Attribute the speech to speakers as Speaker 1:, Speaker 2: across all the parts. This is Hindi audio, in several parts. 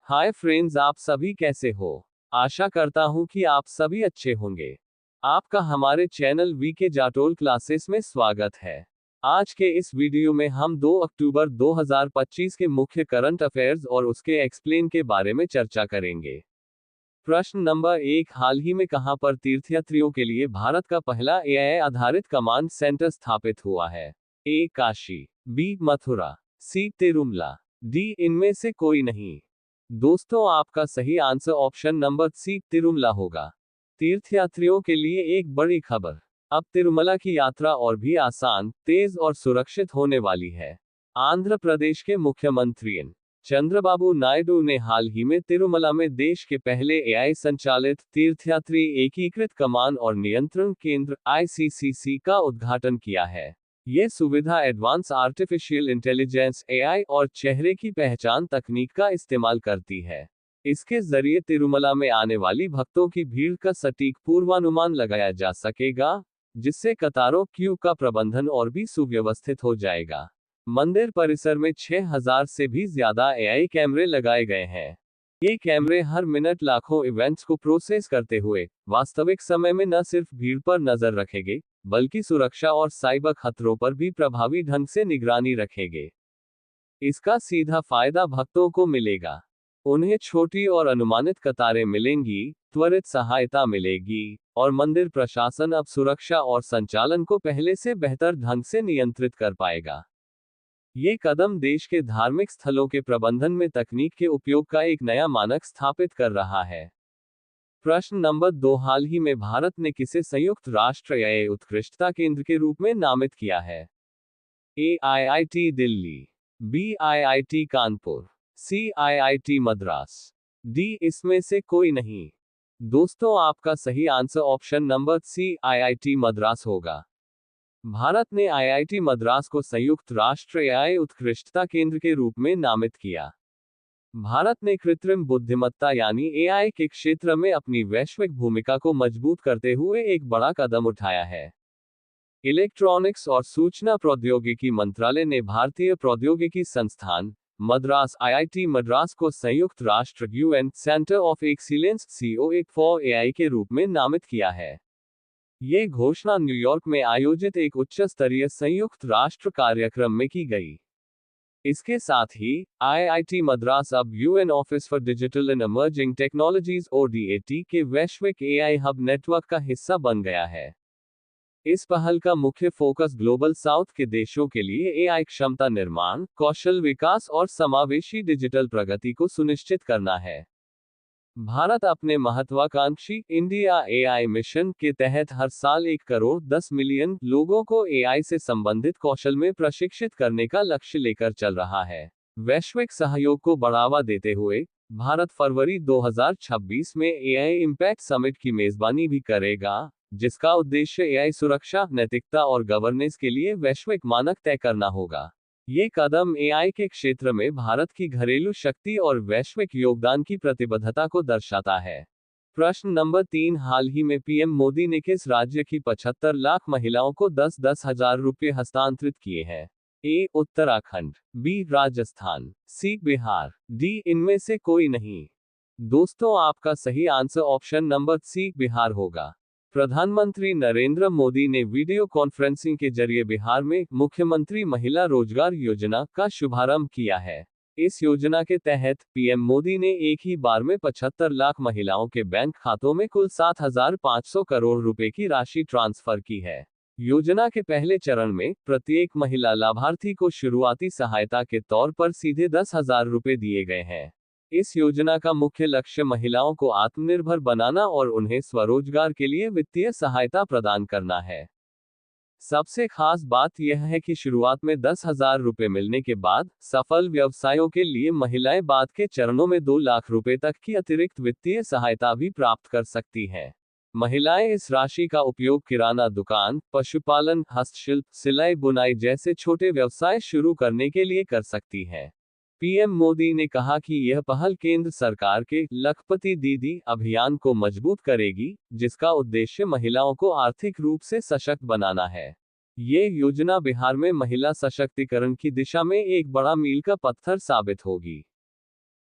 Speaker 1: हाय फ्रेंड्स, आप सभी कैसे हो। आशा करता हूँ कि आप सभी अच्छे होंगे। आपका हमारे चैनल वीके जाटोल क्लासेस में स्वागत है। आज के इस वीडियो में हम 2 अक्टूबर 2025 के मुख्य करंट अफेयर्स और उसके एक्सप्लेन के बारे में चर्चा करेंगे। प्रश्न नंबर 1, हाल ही में कहां पर तीर्थयात्रियों के लिए भारत का पहला एआई आधारित कमांड सेंटर स्थापित हुआ है? A Kashi, B Mathura, C Tirumala, D इनमें से कोई नहीं। दोस्तों, आपका सही answer option number C Tirumala होगा। तीर्थयात्रियों के लिए एक बड़ी खबर। अब तिरुमला की यात्रा और भी आसान, तेज और सुरक्षित होने वाली है। आंध्र प्रदेश के मुख्यमंत्री एन चंद्रबाबू नायडू ने हाल ही में तिरुमला में देश के पहले एआई संचालित तीर्थयात्री एकीकृत कमान और नियंत्रण केंद्र आईसीसीसी का उद्घाटन किया है। ये सुविधा एडवांस आर्टिफिशियल इंटेलिजेंस एआई और चेहरे की पहचान तकनीक का इस्तेमाल करती है। इसके जरिए तिरुमला में आने वाली भक्तों की भीड़ का सटीक पूर्वानुमान लगाया जा सकेगा, जिससे कतारों क्यू का प्रबंधन और भी सुव्यवस्थित हो जाएगा। मंदिर परिसर में 6000 से भी ज्यादा एआई कैमरे लगाए गए हैं। ये कैमरे हर मिनट लाखों इवेंट्स को प्रोसेस करते हुए वास्तविक समय में न सिर्फ भीड़ पर नजर रखेंगे, बल्कि सुरक्षा और साइबर खतरों पर भी प्रभावी ढंग से निगरानी रखेंगे। इसका सीधा फायदा भक्तों को मिलेगा। उन्हें छोटी और अनुमानित कतारें मिलेंगी, त्वरित सहायता मिलेगी, और मंदिर प्रशासन अब सुरक्षा और संचालन को पहले से बेहतर ढंग से नियंत्रित कर पाएगा। ये कदम देश के धार्मिक स्थलों के प्रबंधन में तकनीक के उपयोग का एक नया मानक स्थापित कर रहा है। प्रश्न नंबर 2, हाल ही में भारत ने किसे संयुक्त राष्ट्र एआई उत्कृष्टता केंद्र के रूप में नामित किया है? A IIT Delhi, B IIT Kanpur, C IIT Madras, D इसमें से कोई नहीं। दोस्तों, आपका सही answer option number C IIT Madras होगा। भारत ने आईआईटी मद्रास को संयुक्त राष्ट्र एआई उत्कृष्टता केंद्र के रूप में नामित किया। भारत ने कृत्रिम बुद्धिमत्ता यानी एआई के क्षेत्र में अपनी वैश्विक भूमिका को मजबूत करते हुए एक बड़ा कदम उठाया है। इलेक्ट्रॉनिक्स और सूचना प्रौद्योगिकी मंत्रालय ने भारतीय प्रौद्योगिकी संस्थान मद्रास आईआईटी मद्रास को संयुक्त राष्ट्र UN centre of excellence COA for AI के रूप में नामित किया है। ये घोषणा न्यूयॉर्क में आयोजित एक उच्च स्तरीय संयुक्त राष्ट्र कार्यक्रम में की गई। इसके साथ ही आईआईटी मद्रास अब UN office for digital and emerging technologies ODAT के वैश्विक एआई हब नेटवर्क का हिस्सा बन गया है। इस पहल का मुख्य फोकस ग्लोबल साउथ के देशों के लिए एआई क्षमता निर्माण, कौशल विकास और समावेशी डिजिटल प्रगति को सुनिश्चित करना है। भारत अपने महत्वाकांक्षी इंडिया एआई मिशन के तहत हर साल 1 करोड़ 10 मिलियन लोगों को एआई से संबंधित कौशल में प्रशिक्षित करने का लक्ष्य लेकर चल रहा है। वैश्विक सहयोग को बढ़ावा देते हुए भारत फरवरी 2026 में एआई इम्पैक्ट समिट की मेजबानी भी करेगा, जिसका उद्देश्य एआई सुरक्षा, नैतिकता और गवर्नेंस के लिए वैश्विक मानक तय करना होगा। ये कदम एआई के क्षेत्र में भारत की घरेलू शक्ति और वैश्विक योगदान की प्रतिबद्धता को दर्शाता है। प्रश्न नंबर 3, हाल ही में पीएम मोदी ने किस राज्य की 75 लाख महिलाओं को 10-10 हजार रुपये हस्तांतरित किए हैं? A Uttarakhand, B Rajasthan, C Bihar, D इनमें से कोई नहीं। दोस्तों, आपका सही answer option number C Bihar होगा। प्रधानमंत्री नरेंद्र मोदी ने वीडियो कॉन्फ्रेंसिंग के जरिए बिहार में मुख्यमंत्री महिला रोजगार योजना का शुभारंभ किया है। इस योजना के तहत पीएम मोदी ने एक ही बार में 75 लाख महिलाओं के बैंक खातों में कुल 7,500 करोड़ रुपए की राशि ट्रांसफर की है। योजना के पहले चरण में प्रत्येक महिला लाभार्थी को शुरुआती सहायता के तौर पर सीधे 10,000 रुपए दिए गए हैं। इस योजना का मुख्य लक्ष्य महिलाओं को आत्मनिर्भर बनाना और उन्हें स्वरोजगार के लिए वित्तीय सहायता प्रदान करना है। सबसे खास बात यह है कि शुरुआत में 10,000 रुपए मिलने के बाद सफल व्यवसायों के लिए महिलाएं बाद के चरणों में 2 लाख रुपए तक की अतिरिक्त वित्तीय सहायता भी प्राप्त कर सकती हैं। महिलाएं इस राशि का उपयोग किराना दुकान, पशुपालन, हस्तशिल्प, सिलाई बुनाई जैसे छोटे व्यवसाय शुरू करने के लिए कर सकती हैं। पीएम मोदी ने कहा कि यह पहल केंद्र सरकार के लखपति दीदी अभियान को मजबूत करेगी, जिसका उद्देश्य महिलाओं को आर्थिक रूप से सशक्त बनाना है। ये योजना बिहार में महिला सशक्तिकरण की दिशा में एक बड़ा मील का पत्थर साबित होगी।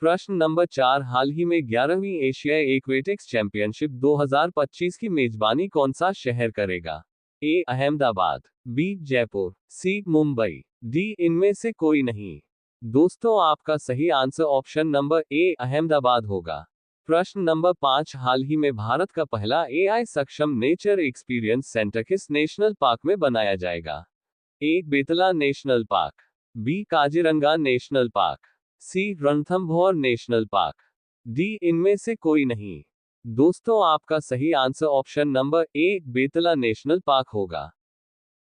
Speaker 1: प्रश्न नंबर 4, हाल ही में 11वीं एशियाई एक्वेटिक्स चैंपियनशिप 2025 की मेजबानी कौन सा शहर करेगा? ए अहमदाबाद, बी जयपुर, सी मुंबई, डी इनमें से कोई नहीं। दोस्तों, आपका सही आंसर ऑप्शन नंबर ए अहमदाबाद होगा। प्रश्न नंबर 5, हाल ही में भारत का पहला एआई सक्षम नेचर एक्सपीरियंस सेंटर किस नेशनल पार्क में बनाया जाएगा? A Betla national park, B Kaziranga national park, C Ranthambore national park, D इनमें से कोई नहीं। दोस्तों, आपका सही answer option number A Betla national park होगा।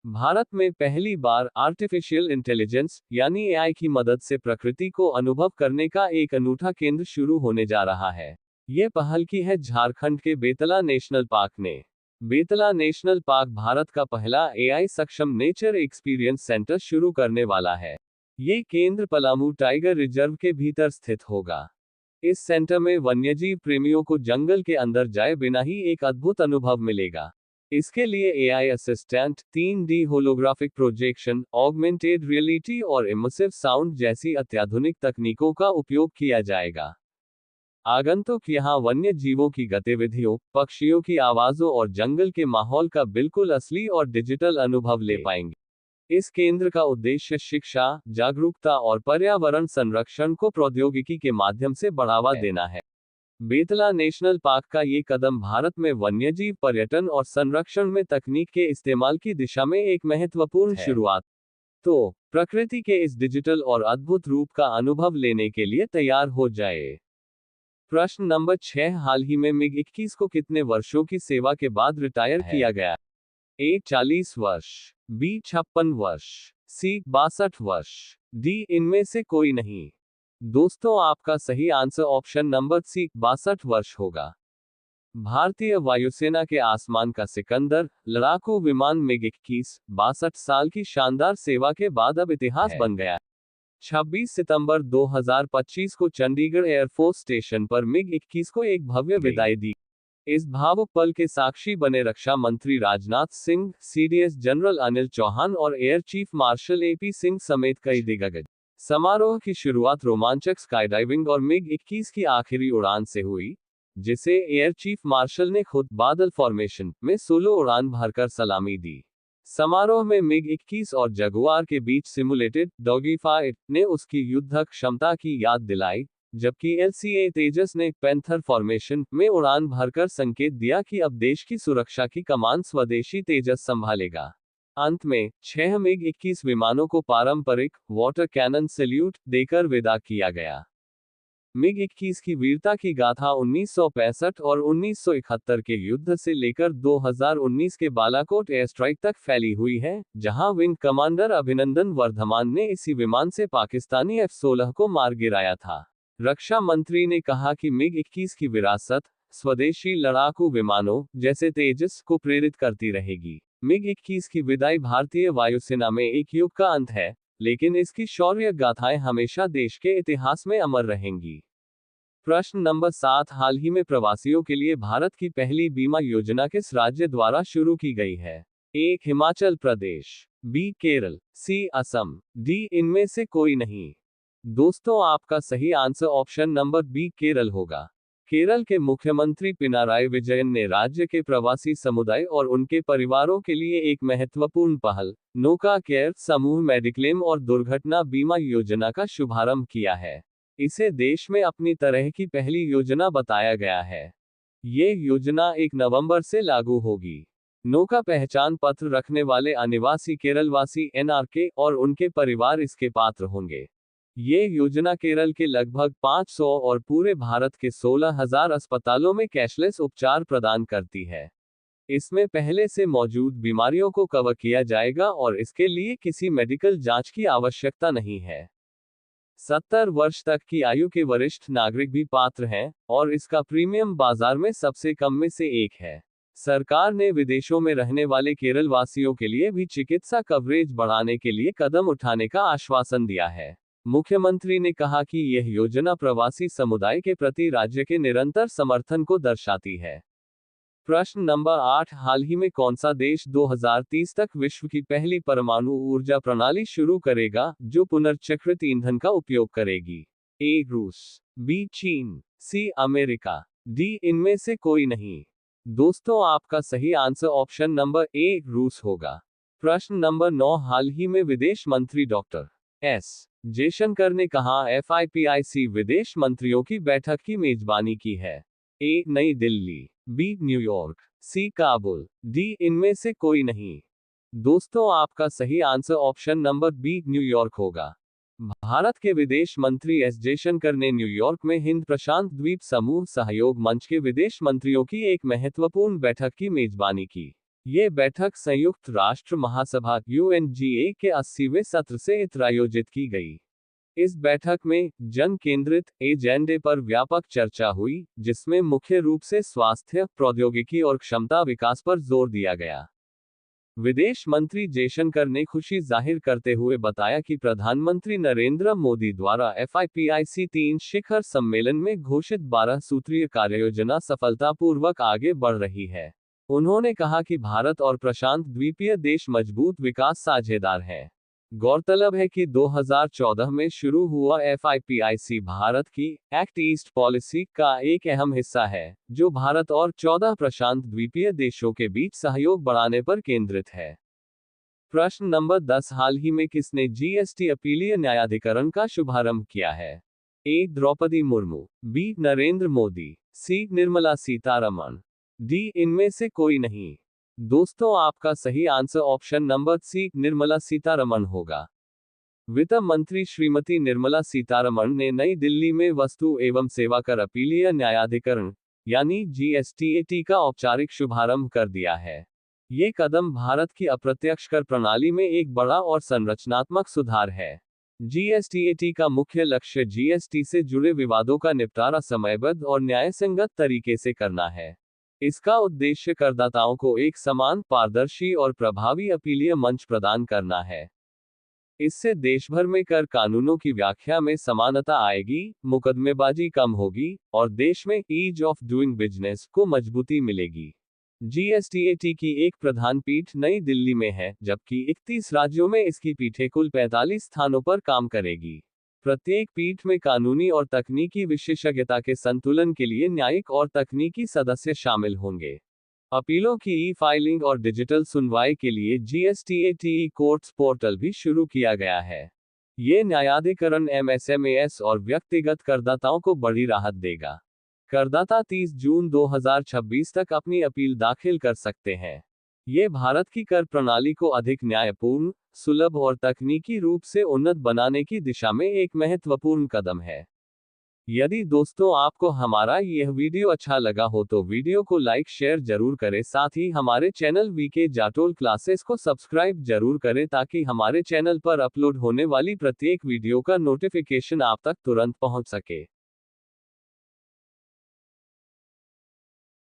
Speaker 1: भारत में पहली बार आर्टिफिशियल इंटेलिजेंस यानी एआई की मदद से प्रकृति को अनुभव करने का एक अनूठा केंद्र शुरू होने जा रहा है। ये पहल की है झारखंड के बेतला नेशनल पार्क ने। बेतला नेशनल पार्क भारत का पहला एआई सक्षम नेचर एक्सपीरियंस सेंटर शुरू करने वाला है। ये केंद्र पलामू टाइगर रिजर्व के भीतर स्थित होगा। इस सेंटर में वन्यजीव प्रेमियों को जंगल के अंदर जाए बिना ही एक अद्भुत अनुभव मिलेगा। इसके लिए AI assistant, 3D holographic projection, augmented reality और इमर्सिव साउंड जैसी अत्याधुनिक तकनीकों का उपयोग किया जाएगा। आगंतुक यहां वन्य जीवों की गतिविधियों, पक्षियों की आवाजों और जंगल के माहौल का बिल्कुल असली और डिजिटल अनुभव ले पाएंगे। इस केंद्र का उद्देश्य शिक्षा, जागरूकता और पर्यावरण संरक्षण को प्रौद्योगिकी के माध्यम से बढ़ावा देना है। बेतला नेशनल पार्क का ये कदम भारत में वन्यजीव पर्यटन और संरक्षण में तकनीक के इस्तेमाल की दिशा में एक महत्वपूर्ण शुरुआत। तो प्रकृति के इस डिजिटल और अद्भुत रूप का अनुभव लेने के लिए तैयार हो जाए। प्रश्न नंबर 6, हाल ही में मिग 21 को कितने वर्षों की सेवा के बाद रिटायर किया गया? ए 40 वर्ष, बी 56 वर्ष, सी 62 वर्ष, डी इनमें से कोई नहीं। दोस्तों, आपका सही आंसर ऑप्शन नंबर सी 62 वर्ष होगा। भारतीय वायुसेना के आसमान का सिकंदर लड़ाकू विमान मिग 21 62 साल की शानदार सेवा के बाद अब इतिहास बन गया। 26 सितंबर 2025 को चंडीगढ़ एयरफोर्स स्टेशन पर मिग 21 को एक भव्य विदाई दी। इस भावुक पल के साक्षी बने रक्षा मंत्री राजनाथ सिंह, सीडीएस जनरल अनिल चौहान और air chief marshal AP Singh समेत कई दिग्गज। समारोह की शुरुआत रोमांचक स्काईडाइविंग और मिग 21 की आखिरी उड़ान से हुई, जिसे एयर चीफ मार्शल ने खुद बादल फॉर्मेशन में सोलो उड़ान भरकर सलामी दी। समारोह में मिग 21 और जगुआर के बीच सिमुलेटेड डॉगी फाइट ने उसकी युद्ध क्षमता की याद दिलाई, जबकि एलसीए तेजस ने पैंथर फॉर्मेशन में उड़ान भरकर संकेत दिया कि अब देश की सुरक्षा की कमान स्वदेशी तेजस संभालेगा। अंत में 6 मिग 21 विमानों को पारंपरिक वाटर कैनन सैल्यूट देकर विदा किया गया। मिग 21 की वीरता की गाथा 1965 और 1971 के युद्ध से लेकर 2019 के बालाकोट एयर स्ट्राइक तक फैली हुई है, जहां विंग कमांडर अभिनंदन वर्धमान ने इसी विमान से पाकिस्तानी F-16 को मार गिराया था। रक्षा मंत्री ने कहा कि मिग 21 की विरासत स्वदेशी लड़ाकू विमानों जैसे तेजस को प्रेरित करती रहेगी। मिग 21 की विदाई भारतीय वायुसेना में एक युग का अंत है, लेकिन इसकी शौर्य गाथाएं हमेशा देश के इतिहास में अमर रहेंगी। प्रश्न नंबर 7, हाल ही में प्रवासियों के लिए भारत की पहली बीमा योजना किस राज्य द्वारा शुरू की गई है? A Himachal Pradesh, B Kerala, C Assam, D इनमें से कोई नहीं। दोस्तों, आपका सही answer option number B Kerala होगा। केरल के मुख्यमंत्री पिनाराई विजयन ने राज्य के प्रवासी समुदाय और उनके परिवारों के लिए एक महत्वपूर्ण पहल, नौका केयर समूह मेडिक्लेम और दुर्घटना बीमा योजना का शुभारंभ किया है। इसे देश में अपनी तरह की पहली योजना बताया गया है। ये योजना 1 नवंबर से लागू होगी। नौका पहचान पत्र रखने वाले अनिवासी केरलवासी एनआरके और उनके परिवार इसके पात्र होंगे। ये योजना केरल के लगभग 500 और पूरे भारत के 16,000 अस्पतालों में कैशलेस उपचार प्रदान करती है। इसमें पहले से मौजूद बीमारियों को कवर किया जाएगा और इसके लिए किसी मेडिकल जांच की आवश्यकता नहीं है। 70 वर्ष तक की आयु के वरिष्ठ नागरिक भी पात्र हैं, और इसका प्रीमियम बाजार में सबसे कम में से एक है। सरकार ने विदेशों में रहने वाले केरल वासियों के लिए भी चिकित्सा कवरेज बढ़ाने के लिए कदम उठाने का आश्वासन दिया है। मुख्यमंत्री ने कहा कि यह योजना प्रवासी समुदाय के प्रति राज्य के निरंतर समर्थन को दर्शाती है। प्रश्न नंबर 8, हाल ही में कौन सा देश 2030 तक विश्व की पहली परमाणु ऊर्जा प्रणाली शुरू करेगा, जो पुनर्चक्रित ईंधन का उपयोग करेगी? ए रूस, बी चीन, सी अमेरिका, डी इनमें से कोई नहीं। दोस्तों आपका सही आंसर ऑप्शन नंबर ए रूस होगा। प्रश्न नंबर 9, हाल ही में विदेश मंत्री डॉक्टर एस जयशंकर ने कहा FIPIC विदेश मंत्रियों की बैठक की मेजबानी की है? ए नई Delhi, B New York, C Kabul, D इनमें से कोई नहीं। दोस्तों आपका सही answer option number B New York होगा। भारत के विदेश मंत्री एस जयशंकर ने न्यूयॉर्क में हिंद प्रशांत द्वीप समूह सहयोग मंच के विदेश मंत्रियों की एक महत्वपूर्ण बैठक की मेजबानी की। ये बैठक संयुक्त राष्ट्र महासभा UNGA के 80वें सत्र से आयोजित की गई। इस बैठक में जन केंद्रित एजेंडे पर व्यापक चर्चा हुई, जिसमें मुख्य रूप से स्वास्थ्य, प्रौद्योगिकी और क्षमता विकास पर जोर दिया गया। विदेश मंत्री जयशंकर ने खुशी जाहिर करते हुए बताया कि प्रधानमंत्री नरेंद्र मोदी द्वारा FIPIC 3 शिखर सम्मेलन में घोषित 12 सूत्रीय कार्ययोजना सफलतापूर्वक आगे बढ़ रही है। उन्होंने कहा कि भारत और प्रशांत द्वीपीय देश मजबूत विकास साझेदार हैं। गौरतलब है कि 2014 में शुरू हुआ FIPIC भारत की एक्ट ईस्ट पॉलिसी का एक अहम हिस्सा है, जो भारत और 14 प्रशांत द्वीपीय देशों के बीच सहयोग बढ़ाने पर केंद्रित है। प्रश्न नंबर 10, हाल ही में किसने GST अपीलीय न्यायाधिकरण का शुभारंभ किया है? A Draupadi Murmu, B Narendra Modi, C Nirmala Sitharaman, D इनमें से कोई नहीं। दोस्तों आपका सही answer option number C Nirmala Sitharaman होगा। वित्त मंत्री श्रीमती निर्मला सीतारमण ने नई दिल्ली में वस्तु एवं सेवा कर अपीलीय न्यायाधिकरण यानी GSTAT का औपचारिक शुभारंभ कर दिया है। ये कदम भारत की अप्रत्यक्ष कर प्रणाली में एक बड़ा और संरचनात्मक सुधार है। GSTAT का मुख्य लक्ष्य GST से जुड़े विवादों का निपटारा समयबद्ध और न्यायसंगत तरीके से करना है। इसका उद्देश्य करदाताओं को एक समान, पारदर्शी और प्रभावी अपीलीय मंच प्रदान करना है। इससे देशभर में कर कानूनों की व्याख्या में समानता आएगी, मुकदमेबाजी कम होगी और देश में ईज ऑफ डूइंग बिजनेस को मजबूती मिलेगी। GSTAT की एक प्रधान पीठ नई दिल्ली में है, जबकि 31 राज्यों में इसकी पीठें कुल 45 स्थानों पर काम करेगी। प्रत्येक पीठ में कानूनी और तकनीकी विशेषज्ञता के संतुलन के लिए न्यायिक और तकनीकी सदस्य शामिल होंगे। अपीलों की ई-फाइलिंग और डिजिटल सुनवाई के लिए GSTAT कोर्ट्स पोर्टल भी शुरू किया गया है। ये न्यायाधिकरण MSMEs और व्यक्तिगत करदाताओं को बड़ी राहत देगा। करदाता 30 जून 2026 तक अपनी अपील दाखिल कर सकते हैं। ये भारत की कर प्रणाली को अधिक न्यायपूर्ण, सुलभ और तकनीकी रूप से उन्नत बनाने की दिशा में एक महत्वपूर्ण कदम है। यदि दोस्तों आपको हमारा यह वीडियो अच्छा लगा हो तो वीडियो को लाइक शेयर जरूर करें, साथ ही हमारे चैनल VK जाटोल क्लासेस को सब्सक्राइब जरूर करें ताकि हमारे चैनल पर अपलोड होने वाली प्रत्येक वीडियो का नोटिफिकेशन आप तक तुरंत पहुंच सके।